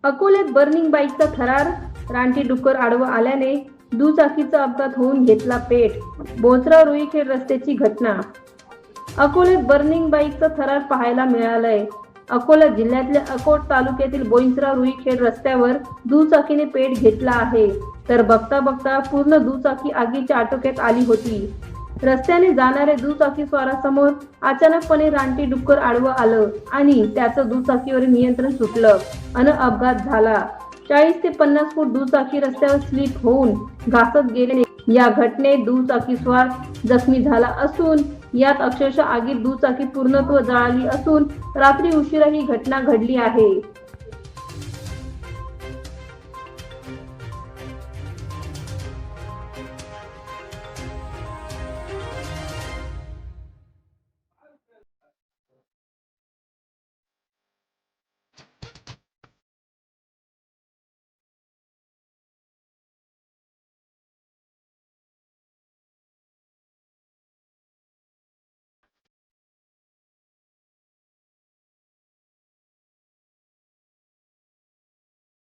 अकोल्यात बर्निंग बाईकचा थरार, रानटी डुक्कर आडवं आल्याने दुचाकीचा अपघात होऊन घेतला पेट. बोचरा रुईखेड रस्त्याची घटना. अकोल्यात बर्निंग बाईकचा थरार पाहायला मिळालाय. अकोला जिल्ह्यातल्या अकोट तालुक्यातील बोईसरा रुईखेड रस्त्यावर दुचाकीने पेट घेतला आहे. तर बघता बघता पूर्ण दुचाकी आगीच्या आटोक्यात आली होती. रस्त्याने जाणाऱ्या दुचाकी स्वारासमोर अचानकपणे रानटी डुक्कर आडवं आलं आणि त्याचं दुचाकीवर नियंत्रण सुटलं अन अपघात झाला. 40 ते 50 फूट दुचाकी रस्त्यावर स्लिप होऊन घासत गेल्याने या घटनेत दुचाकी स्वार जखमी झाला असून यात अक्षरशः आगीत दुचाकी पूर्णत्व जळाली असून रात्री उशिरा ही घटना घडली आहे.